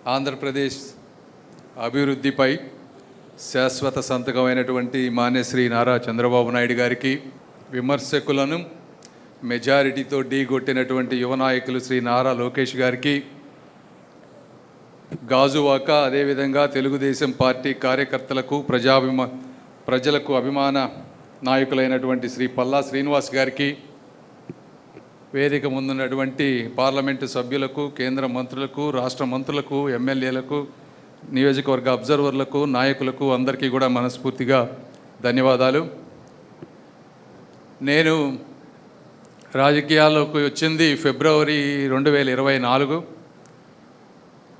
ఆంధ్రప్రదేశ్ అభివృద్ధిపై శాశ్వత సంతకమైనటువంటి మాన్యశ్రీ నారా చంద్రబాబు నాయుడు గారికి విమర్శకులను మెజారిటీతో ఢీగొట్టినటువంటి యువ నాయకులు శ్రీ నారా లోకేష్ గారికి, గాజువాక అదేవిధంగా తెలుగుదేశం పార్టీ కార్యకర్తలకు ప్రజలకు అభిమాన నాయకులైనటువంటి శ్రీ పల్లా శ్రీనివాస్ గారికి, వేదిక ముందున్నటువంటి పార్లమెంటు సభ్యులకు, కేంద్ర మంత్రులకు, రాష్ట్ర మంత్రులకు, ఎమ్మెల్యేలకు, నియోజకవర్గ అబ్జర్వర్లకు, నాయకులకు అందరికీ కూడా మనస్ఫూర్తిగా ధన్యవాదాలు. నేను రాజకీయాల్లోకి వచ్చింది ఫిబ్రవరి 2024.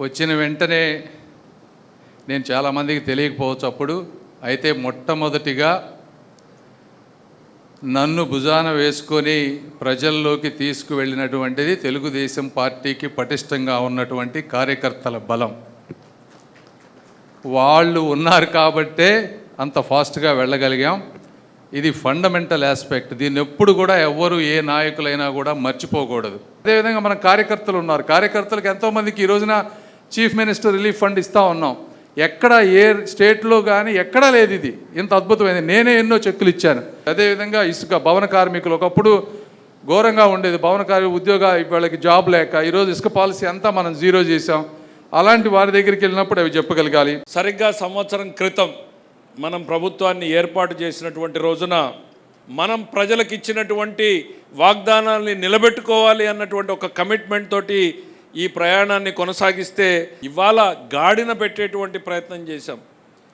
వచ్చిన వెంటనే నేను చాలామందికి తెలియకపోవచ్చు అప్పుడు, అయితే మొట్టమొదటిగా నన్ను భుజాన వేసుకొని ప్రజల్లోకి తీసుకువెళ్ళినటువంటిది తెలుగుదేశం పార్టీకి పటిష్టంగా ఉన్నటువంటి కార్యకర్తల బలం. వాళ్ళు ఉన్నారు కాబట్టే అంత ఫాస్ట్గా వెళ్ళగలిగాం. ఇది ఫండమెంటల్ ఆస్పెక్ట్. దీన్ని ఎప్పుడు కూడా ఎవ్వరు ఏ నాయకులైనా కూడా మర్చిపోకూడదు. అదేవిధంగా మన కార్యకర్తలు ఉన్నారు. కార్యకర్తలకు ఎంతోమందికి ఈ రోజున చీఫ్ మినిస్టర్ రిలీఫ్ ఫండ్ ఇస్తూ ఉన్నాం. ఎక్కడ ఏ స్టేట్లో కానీ ఎక్కడా లేదు ఇది ఇంత అద్భుతమైనది. నేనే ఎన్నో చెక్కులు ఇచ్చాను. అదేవిధంగా ఇసుక భవన కార్మికులు ఒకప్పుడు ఘోరంగా ఉండేది. భవన కార్మిక ఉద్యోగ వాళ్ళకి జాబ్ లేక ఈరోజు ఇసుక పాలసీ అంతా మనం జీరో చేసాం. అలాంటి వారి దగ్గరికి వెళ్ళినప్పుడు అవి చెప్పగలగాలి. సరిగ్గా సంవత్సరం క్రితం మనం ప్రభుత్వాన్ని ఏర్పాటు చేసినటువంటి రోజున మనం ప్రజలకు ఇచ్చినటువంటి వాగ్దానాల్ని నిలబెట్టుకోవాలి అన్నటువంటి ఒక కమిట్మెంట్ తోటి ఈ ప్రయాణాన్ని కొనసాగిస్తే ఇవాళ గాడిన పెట్టేటువంటి ప్రయత్నం చేశాం.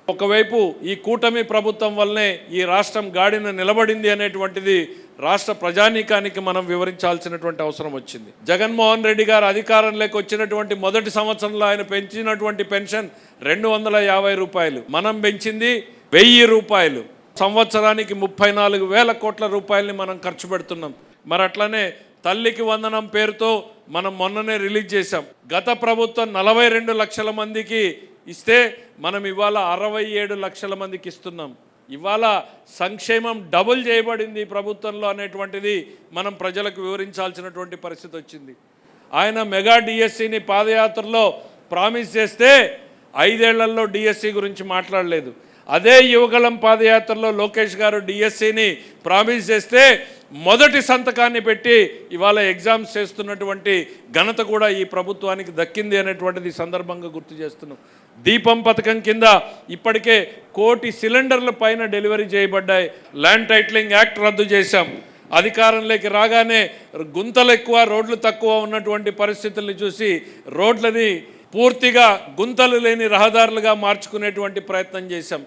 ఒకవైపు ఈ కూటమి ప్రభుత్వం వల్లనే ఈ రాష్ట్రం గాడిన నిలబడింది అనేటువంటిది రాష్ట్ర ప్రజానీకానికి మనం వివరించాల్సినటువంటి అవసరం వచ్చింది. జగన్మోహన్ రెడ్డి గారు అధికారంలోకి వచ్చినటువంటి మొదటి సంవత్సరంలో ఆయన పెంచినటువంటి పెన్షన్ 250 రూపాయలు, మనం పెంచింది 1000 రూపాయలు. సంవత్సరానికి 34,000 కోట్ల రూపాయలని మనం ఖర్చు పెడుతున్నాం. మరి అట్లనే తల్లికి వందనం పేరుతో మనం మొన్ననే రిలీజ్ చేశాం. గత ప్రభుత్వం 42 లక్షల మందికి ఇస్తే మనం ఇవాళ 67 లక్షల మందికి ఇస్తున్నాం. ఇవాళ సంక్షేమం డబుల్ చేయబడింది ప్రభుత్వంలో అనేటువంటిది మనం ప్రజలకు వివరించాల్సినటువంటి పరిస్థితి వచ్చింది. ఆయన మెగా డిఎస్సిని పాదయాత్రలో ప్రామిస్ చేస్తే 5 ఏళ్లలో డిఎస్సి గురించి మాట్లాడలేదు. అదే యువగళం పాదయాత్రలో లోకేష్ గారు డిఎస్సిని ప్రామిస్ చేస్తే మొదటి సంతకాన్ని పెట్టి ఇవాళ ఎగ్జామ్స్ చేస్తున్నటువంటి ఘనత కూడా ఈ ప్రభుత్వానికి దక్కింది అనేటువంటిది సందర్భంగా గుర్తు చేస్తున్నాం. దీపం పథకం కింద ఇప్పటికే 1 కోటి సిలిండర్ల పైన డెలివరీ చేయబడ్డాయి. ల్యాండ్ టైటిలింగ్ యాక్ట్ రద్దు చేశాం. అధికారంలోకి రాగానే గుంతలు ఎక్కువ, రోడ్లు తక్కువ ఉన్నటువంటి పరిస్థితుల్ని చూసి రోడ్లని పూర్తిగా గుంతలు లేని రహదారులుగా మార్చుకునేటువంటి ప్రయత్నం చేశాం.